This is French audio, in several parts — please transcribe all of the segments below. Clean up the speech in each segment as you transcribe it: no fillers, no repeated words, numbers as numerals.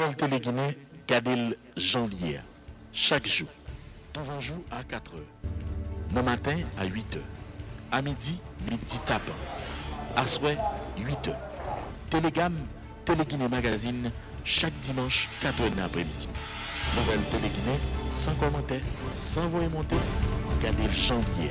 Vol Téléguinée, Gadel Janvier. Chaque jour. Devant jour à 4 heures. Le matin à 8 heures. À midi, midi tapant. À soir, 8 heures. Télégamme, Téléguinée Magazine, chaque dimanche, 4 heures d'après-midi. Nouvelle Téléguinée, sans commentaire, sans voix monter, Gadel Janvier.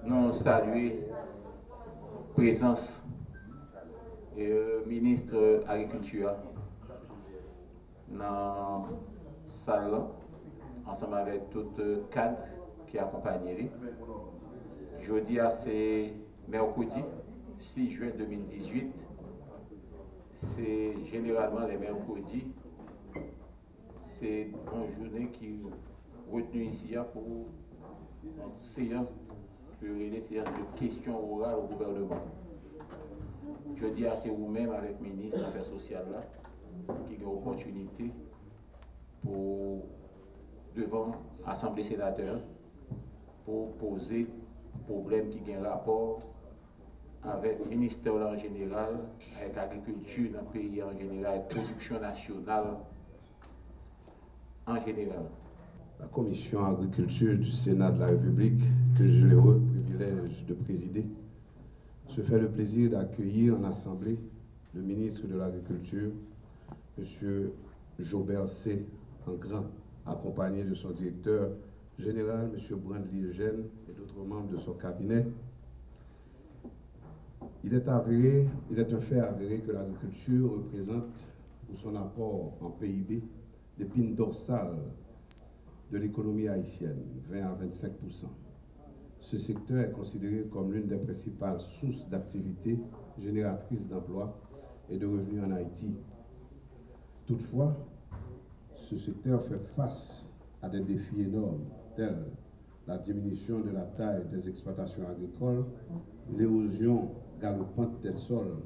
Nous saluons la présence du ministre de l'Agriculture dans la salle, ensemble avec tout le cadre qui accompagne lui. Jeudi, c'est mercredi 6 juin 2018. C'est généralement les mercredis. C'est une journée qui est retenue ici pour une séance de questions orales au gouvernement. Je dis à vous-même avec le ministre des Affaires sociales là, qui a une opportunité pour devant l'Assemblée sénateur pour poser problème qui ont un rapport avec le ministère en général, avec l'agriculture dans le pays en général, avec la production nationale en général. La commission agriculture du Sénat de la République, que j'ai l'heureux privilège de présider, se fait le plaisir d'accueillir en assemblée le ministre de l'Agriculture, M. Jobert C. Engrand, accompagné de son directeur général, M. Brandly Eugène, et d'autres membres de son cabinet. Il est un fait avéré que l'agriculture représente, pour son apport en PIB, l'épine dorsale de l'économie haïtienne, 20 à 25%. Ce secteur est considéré comme l'une des principales sources d'activité génératrices d'emplois et de revenus en Haïti. Toutefois, ce secteur fait face à des défis énormes, tels la diminution de la taille des exploitations agricoles, l'érosion galopante des sols,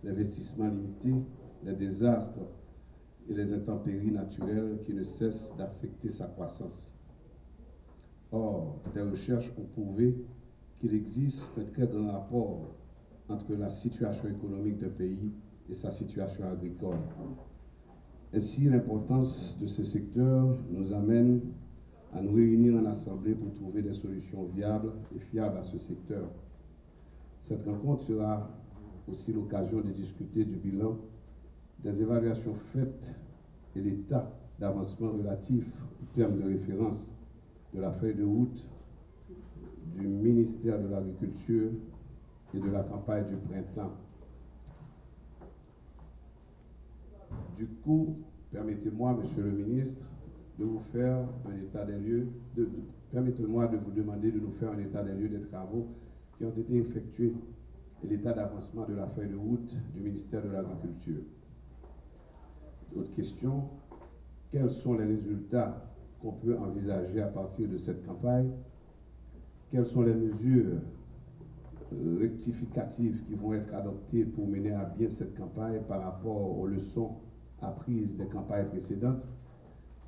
l'investissement limité, les désastres et les intempéries naturelles qui ne cessent d'affecter sa croissance. Or, des recherches ont prouvé qu'il existe un très grand rapport entre la situation économique d'un pays et sa situation agricole. Ainsi, l'importance de ce secteur nous amène à nous réunir en assemblée pour trouver des solutions viables et fiables à ce secteur. Cette rencontre sera aussi l'occasion de discuter du bilan, des évaluations faites et l'état d'avancement relatif au terme de référence de la feuille de route du ministère de l'Agriculture et de la campagne du printemps. Du coup, permettez-moi, Monsieur le ministre, de vous faire un état des lieux, permettez-moi de vous demander de nous faire un état des lieux des travaux qui ont été effectués et l'état d'avancement de la feuille de route du ministère de l'Agriculture. Autre question, quels sont les résultats qu'on peut envisager à partir de cette campagne? Quelles sont les mesures rectificatives qui vont être adoptées pour mener à bien cette campagne par rapport aux leçons apprises des campagnes précédentes?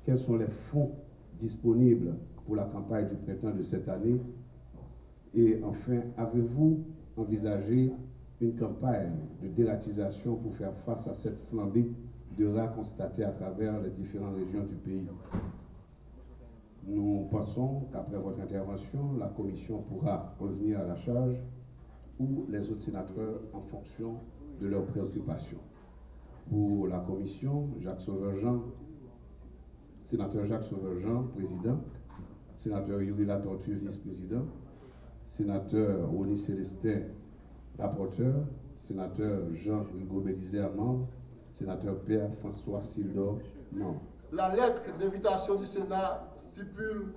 Quels sont les fonds disponibles pour la campagne du printemps de cette année? Et enfin, avez-vous envisagé une campagne de dératisation pour faire face à cette flambée de rats constatée à travers les différentes régions du pays? Nous pensons qu'après votre intervention, la commission pourra revenir à la charge ou les autres sénateurs en fonction de leurs préoccupations. Pour la commission, sénateur Jacques Sauverjean, président, sénateur Yuri Latortue, vice-président, sénateur Rony Célestin, rapporteur, sénateur Jean-Hugo Bélizère, membre, sénateur Pierre-François Sildor, membre. La lettre d'invitation du Sénat stipule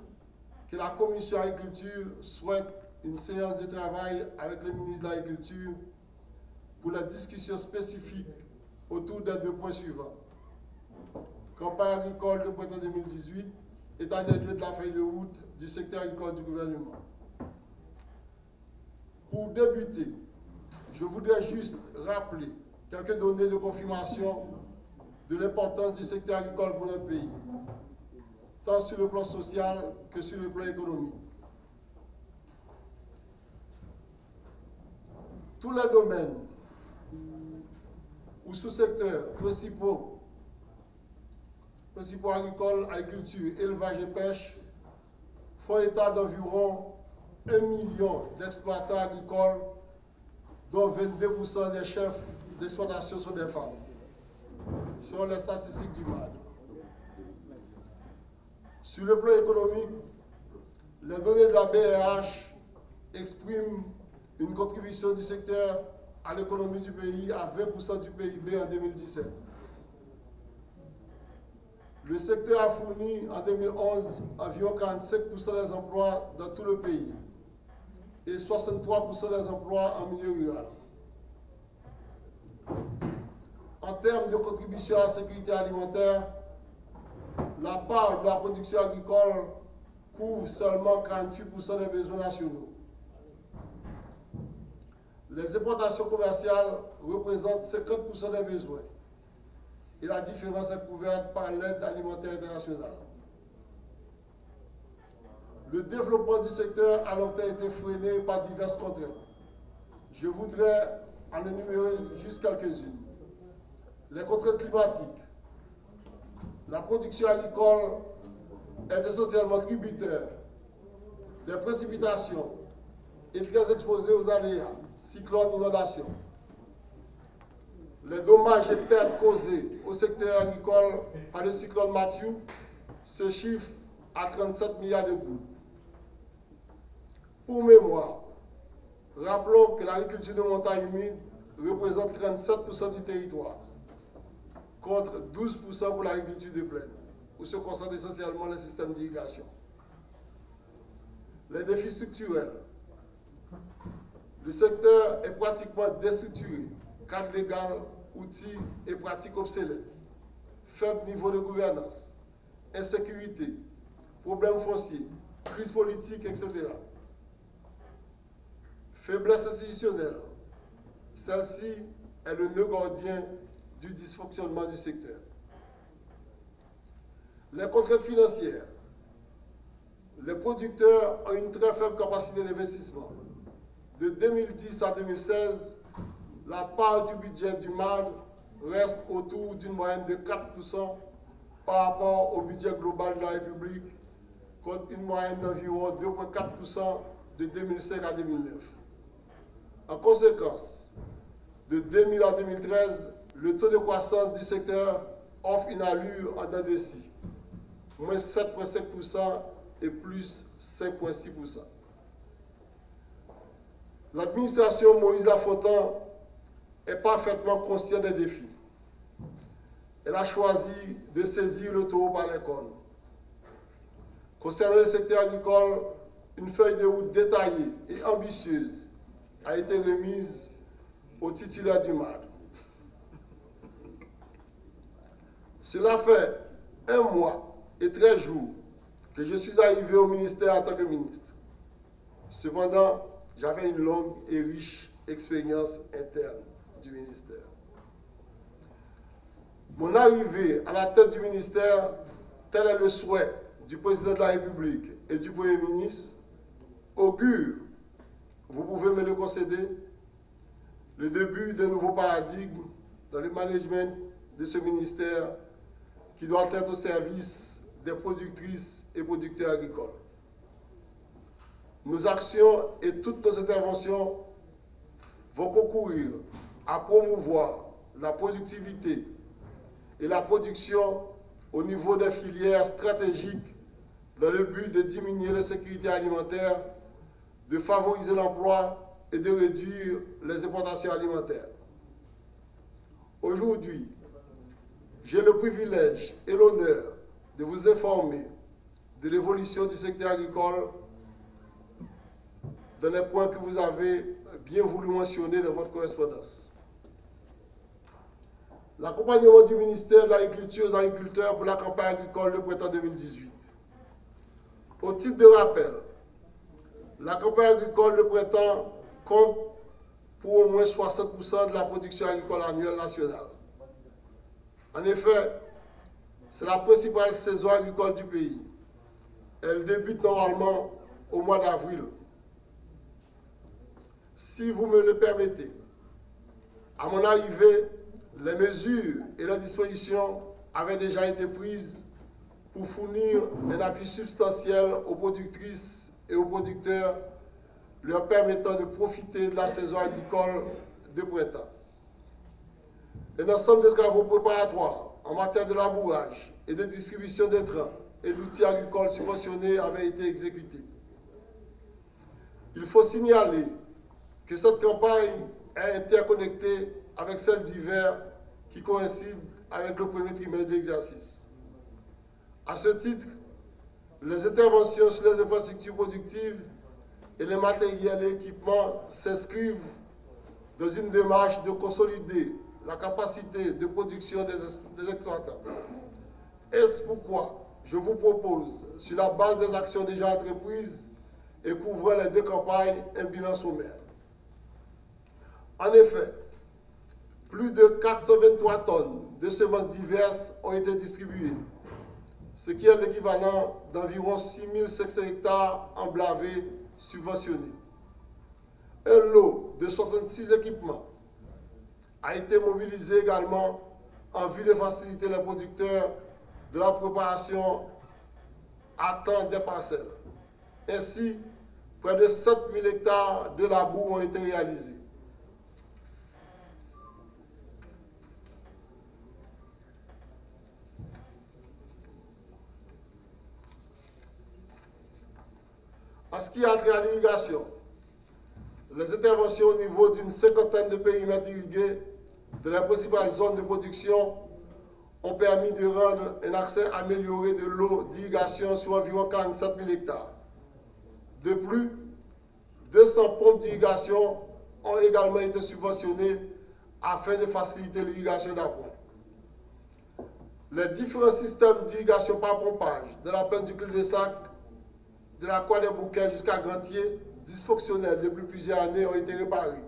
que la Commission agriculture souhaite une séance de travail avec le ministre de l'Agriculture pour la discussion spécifique autour des 2 points suivants. Campagne agricole de printemps 2018, état des lieux de la feuille de route du secteur agricole du gouvernement. Pour débuter, je voudrais juste rappeler quelques données de confirmation de l'importance du secteur agricole pour notre pays, tant sur le plan social que sur le plan économique. Tous les domaines ou sous-secteurs principaux agricoles, agriculture, élevage et pêche, font état d'environ 1 million d'exploitants agricoles, dont 22% des chefs d'exploitation sont des femmes, selon les statistiques du MAD. Sur le plan économique, les données de la BRH expriment une contribution du secteur à l'économie du pays à 20% du PIB en 2017. Le secteur a fourni en 2011 environ 45% des emplois dans tout le pays et 63% des emplois en milieu rural. En termes de contribution à la sécurité alimentaire, la part de la production agricole couvre seulement 48% des besoins nationaux. Les importations commerciales représentent 50% des besoins et la différence est couverte par l'aide alimentaire internationale. Le développement du secteur a longtemps été freiné par diverses contraintes. Je voudrais en énumérer juste quelques-unes. Les contraintes climatiques. La production agricole est essentiellement tributaire des précipitations et très exposée aux aléas, cyclones, inondations. Les dommages et pertes causés au secteur agricole par le cyclone Matthew se chiffrent à 37 milliards de gouttes. Pour mémoire, rappelons que l'agriculture de montagne humide représente 37% du territoire, contre 12% pour l'agriculture de plaine, où se concentrent essentiellement les systèmes d'irrigation. Les défis structurels. Le secteur est pratiquement déstructuré, cadre légal, outils et pratiques obsolètes, faible niveau de gouvernance, insécurité, problèmes fonciers, crise politique, etc. Faiblesse institutionnelle. Celle-ci est le nœud gardien du dysfonctionnement du secteur. Les contraintes financières. Les producteurs ont une très faible capacité d'investissement. De 2010 à 2016, la part du budget du MAD reste autour d'une moyenne de 4% par rapport au budget global de la République, contre une moyenne d'environ 2,4% de 2005 à 2009. En conséquence, de 2000 à 2013, le taux de croissance du secteur offre une allure en dents de scie, moins 7,5% et plus 5,6%. L'administration Moïse Lafontaine est parfaitement consciente des défis. Elle a choisi de saisir le taureau par les cornes. Concernant le secteur agricole, une feuille de route détaillée et ambitieuse a été remise au titulaire du MAD. Cela fait 1 mois et 13 jours que je suis arrivé au ministère en tant que ministre. Cependant, j'avais une longue et riche expérience interne du ministère. Mon arrivée à la tête du ministère, tel est le souhait du président de la République et du Premier ministre, augure, vous pouvez me le concéder, le début d'un nouveau paradigme dans le management de ce ministère qui doit être au service des productrices et producteurs agricoles. Nos actions et toutes nos interventions vont concourir à promouvoir la productivité et la production au niveau des filières stratégiques dans le but de diminuer l'insécurité alimentaire, de favoriser l'emploi et de réduire les importations alimentaires. Aujourd'hui, j'ai le privilège et l'honneur de vous informer de l'évolution du secteur agricole dans les points que vous avez bien voulu mentionner dans votre correspondance. L'accompagnement du ministère de l'Agriculture aux agriculteurs pour la campagne agricole de printemps 2018. Au titre de rappel, la campagne agricole de printemps compte pour au moins 60% de la production agricole annuelle nationale. En effet, c'est la principale saison agricole du pays. Elle débute normalement au mois d'avril. Si vous me le permettez, à mon arrivée, les mesures et les dispositions avaient déjà été prises pour fournir un appui substantiel aux productrices et aux producteurs, leur permettant de profiter de la saison agricole de printemps. Un ensemble de travaux préparatoires en matière de labourage et de distribution d'intrants et d'outils agricoles subventionnés avaient été exécutés. Il faut signaler que cette campagne est interconnectée avec celle d'hiver qui coïncide avec le premier trimestre de l'exercice. À ce titre, les interventions sur les infrastructures productives et les matériels et équipements s'inscrivent dans une démarche de consolider la capacité de production des exploitants. Est-ce pourquoi je vous propose, sur la base des actions déjà entreprises et couvrant les deux campagnes, un bilan sommaire. En effet, plus de 423 tonnes de semences diverses ont été distribuées, ce qui est l'équivalent d'environ 6500 hectares emblavés subventionnés. Un lot de 66 équipements a été mobilisé également en vue de faciliter les producteurs de la préparation à temps des parcelles. Ainsi, près de 7000 hectares de labour ont été réalisés. En ce qui a trait à l'irrigation, les interventions au niveau d'une cinquantaine de périmètres irrigués de la principale zone de production ont permis de rendre un accès amélioré de l'eau d'irrigation sur environ 47 000 hectares. De plus, 200 pompes d'irrigation ont également été subventionnées afin de faciliter l'irrigation d'appoint. Les différents systèmes d'irrigation par pompage de la plaine du cul-de-sac, de la Croix des Bouquets jusqu'à Grantier, dysfonctionnels depuis plusieurs années, ont été réparés.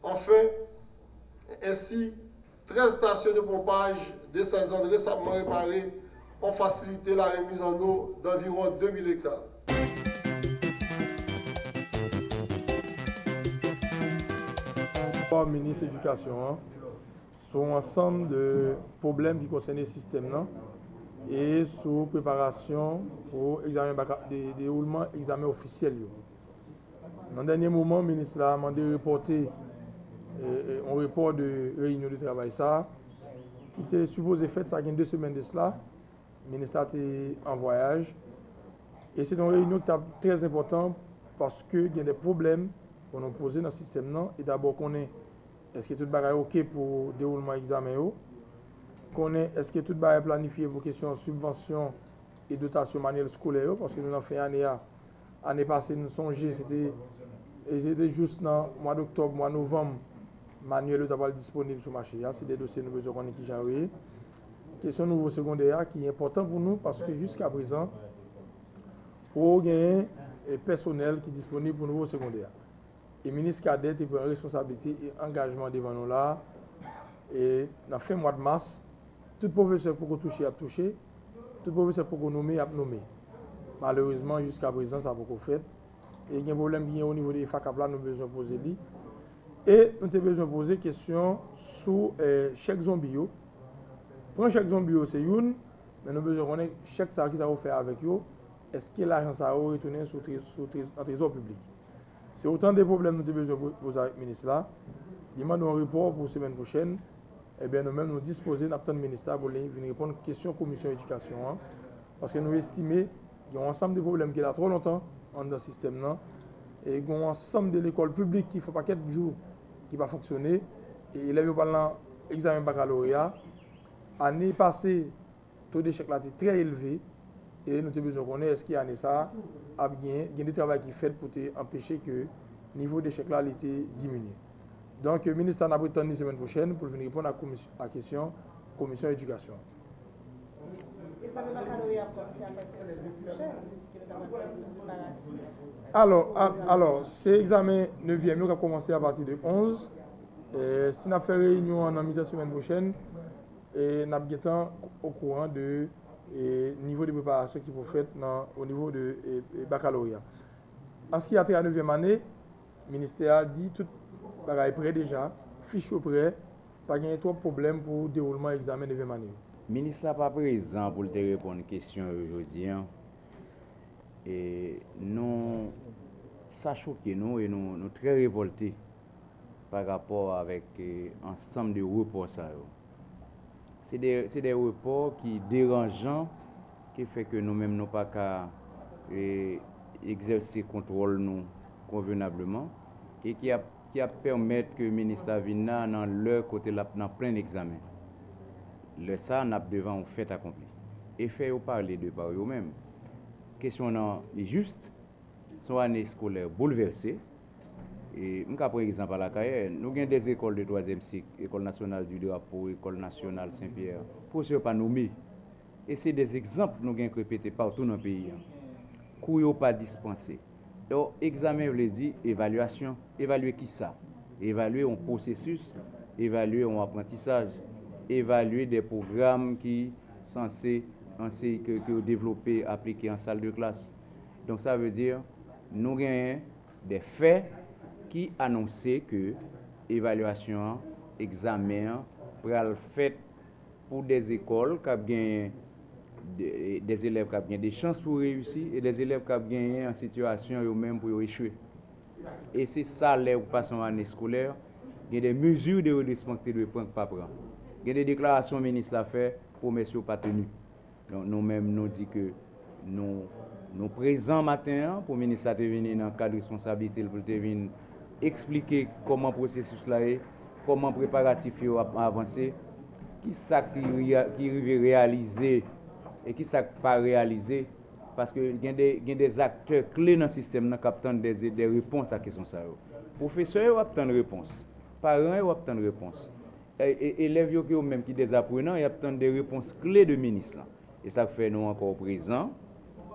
Enfin, ainsi, 13 stations de pompage de ces zones récemment réparées ont facilité la remise en eau d'environ 2000 hectares. Le ministre de l'Éducation sur un ensemble de problèmes qui concernent le système et sur préparation pour le déroulement de l'examen officiel. Dans le dernier moment, le ministre a demandé de reporter un report de réunion de travail qui était supposé faire ça il y a 2 semaines de cela. Le ministre était en voyage. Et c'est une réunion qui est très importante parce qu'il y a des problèmes qu'on a posés dans le système. Et d'abord, est-ce que tout est OK pour le déroulement de l'examen? Est-ce que tout est planifié pour question de subvention et dotation manuelle scolaire? Parce que nous avons fait l'année passée, nous songeons, c'était juste dans le mois d'octobre, mois de novembre, manuel est disponible sur le marché. C'est des dossiers que nous avons besoin qui j'envoie. Question nouveau secondaire qui est important pour nous parce que jusqu'à présent, il y a un personnel qui est disponible pour le nouveau secondaire. Le ministre Cadet prend responsabilité et engagement devant nous là. Et dans le fin mois de mars, tout professeur pour toucher a touché, tout professeur pour nommer a nommé. Malheureusement, jusqu'à présent, ça n'a pas été fait. Et il y a un problème qui est au niveau des FACAP là, nous avons besoin de poser. Et nous avons besoin de poser des questions sur chèque zombie. Pour un chèque zombie, c'est une, mais nous avons besoin de connaître chèque ça qui va faire avec eux. Est-ce que l'argent ça va retourner sur le trésor public? C'est autant de problèmes que nous avons besoin de poser avec le ministre là. Il demande un report pour la semaine prochaine. Eh bien, nous-mêmes, nous disposons d'un ministère pour venir répondre aux questions de la commission d'éducation. Parce que nous estimons qu'il y a un ensemble de problèmes qui sont trop longtemps dans le système. Et il y a un ensemble de l'école publique qui ne fait pas 4 jours qui va fonctionner. Et les élèves parlant l'examen baccalauréat. L'année passée, le taux d'échec était très élevé. et nous avons besoin de connaître est-ce qu'il y a ça, il y a des travaux qui fait pour empêcher que le niveau d'échec là était diminué. Donc, le ministre a prétendu la semaine prochaine pour venir répondre à la question commission éducation. Alors, c'est l'examen 9e qui a commencé à partir de 11. Si nous avons une réunion en mi-temps semaine prochaine, nous avons au courant de niveau de préparation qui peut faire au niveau de baccalauréat. En ce qui a trait à la 9e année, le ministère a dit tout est prêt déjà, fiche au prêt, pas de trop de problème pour le déroulement de l'examen 9e année. Le ministre n'est pas présent pour te répondre à une question aujourd'hui. Et nous, ça choque nous et nous sommes très révoltés par rapport avec l'ensemble de reports. C'est des reports qui dérangeants, qui fait que nous-mêmes n'avons pas qu'à exercer le contrôle nous convenablement et qui a permis que le ministre vienne dans leur côté dans plein examen. Le ça n'a devant un fait accompli. Et fait parler de par eux-mêmes. Question est juste, son année scolaire bouleversée. Et par exemple à la carrière, nous avons des écoles de 3e cycle, École nationale du drapeau, École nationale Saint-Pierre, pour ne pas nommer. Et c'est des exemples que nous avons répétés partout dans le pays. Qu'on n'a pas dispensé. Donc, examen, veut dire évaluation. Évaluer qui ça? Évaluer un processus, évaluer un apprentissage, évaluer des programmes qui sont censés développer, appliquer en salle de classe. Donc, ça veut dire nous avons des faits qui annoncent que l'évaluation, l'examen, sera fait pour des écoles qui ont des élèves qui ont des chances pour réussir et des élèves qui ont gagné en situation eux-mêmes pour échouer. Et c'est ça, là où passons en année scolaire, il y a des mesures de redressement que ne prendre pas prendre. Il y a des déclarations que le ministre a fait, promesses pas tenues. Nous-mêmes, nous disons que nous présents matin pour le ministre de venir dans le cadre de responsabilité pour venir expliquer comment le processus là est, comment le préparatif a avancé, qui ça qui réaliser et qui ça pas réalisé parce que il y a des acteurs clés dans le système qui attendent des réponses à la question ça. Professeurs attendent réponses, parents attendent réponses. Élèves même qui des apprenants attendent des réponses clés de ministre. Et ça fait nous encore présents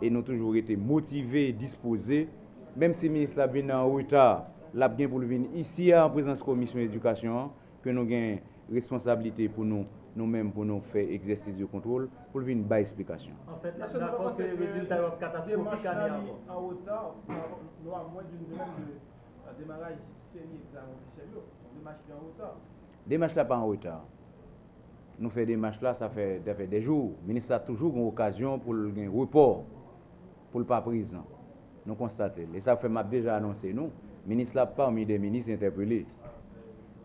et nous toujours été motivés et disposés, même si le ministre a venu en retard, l'a bien pour venir ici en présence de la commission d'éducation, que nous avons responsabilité pour nous-mêmes pour nous faire exercice de contrôle, pour venir une explication. En fait, d'accord que le résultat est catastrophique en retard, nous avons moins d'une semaine de démarrage série examen officiel, des matchs en retard. Des matchs là pas en retard. Nous faisons des matchs là, ça fait des jours. Le ministre a toujours une occasion pour le report, pour le pas présent. Nous constatons. Et ça fait m'a déjà annoncé nous. Le ministre là parmi des ministres interpellés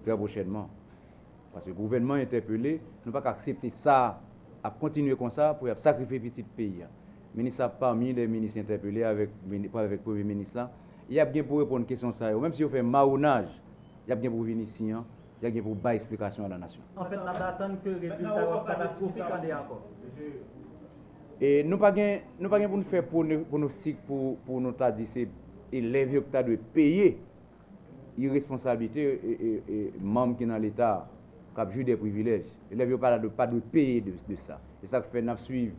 très prochainement. Parce que le gouvernement interpellé, nous ne pouvons pas accepter ça, à continuer comme ça pour sacrifier le petit pays. Le ministre là parmi des ministres interpellés avec le Premier ministre là, il y a bien pour répondre à une question ça. Même si on fait marronnage, il y a bien pour venir ici. Il y a pour donner explication à la nation. En fait, nous attendons que le résultat soit catastrophique en dehors. Et nous pas pour nous faire pronostic pour nous dire c'est élèves qui doivent payer irresponsabilité et membres qui dans l'État qui ont joué des privilèges. Élèves pas de payer de ça. Et ça fait nous suivre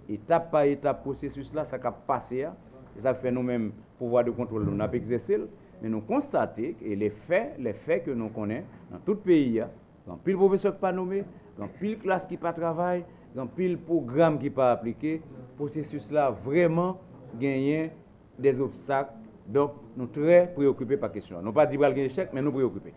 étape par étape processus là, ça a passé. Et ça fait nous-mêmes pouvoir de contrôle nous avons exercé. Mais nous constatons que les faits que nous connaissons dans tout le pays, il y a pile de professeurs qui ne sont pas nommés, il y a pile de classes qui ne travaillent pas, il y a pile de programmes qui ne sont pas appliqués. Le processus là vraiment gagné des obstacles. Donc, nous sommes très préoccupés par la question. Nous ne pouvons pas dire qu'il y a un échec, mais nous sommes préoccupés.